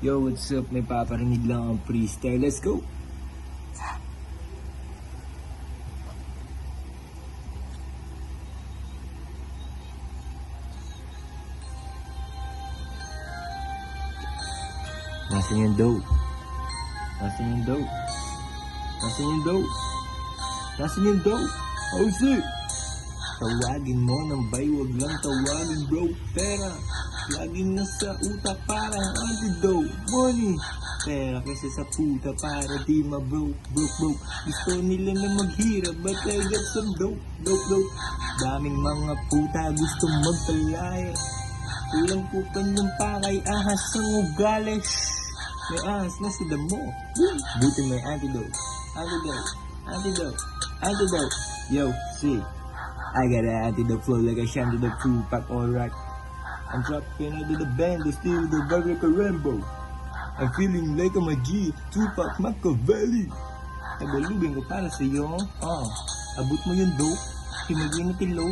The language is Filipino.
Yo, what's up? May paparinig lang ang freestyle. Let's go! Nasaan yung dough? Nasaan yung dough? Nasaan yung dough? Nasaan yung dough? Oh shit! Tawagin mo ng bay, wag lang tawagin bro. Pera, laging nasa utak parang antidote. Money, pera kasi sa puta para di ma-broke. Gusto nila na maghirap but I got some dope. Daming mga puta gusto magpalaya. Ulang pupan ng pakay, ahas ang ugali. May ahas na sa damo. Buti may antidote. Antidote. Yo, see. I got an antidote flow like a shanty the food pack alright. I'm dropping into the band to steal the vibe like a rainbow. I'm feeling like I'm a G, Tupac Machiavelli. Tagalugin ko para sa'yo. Abot mo yung dope, hinagin na tilaw.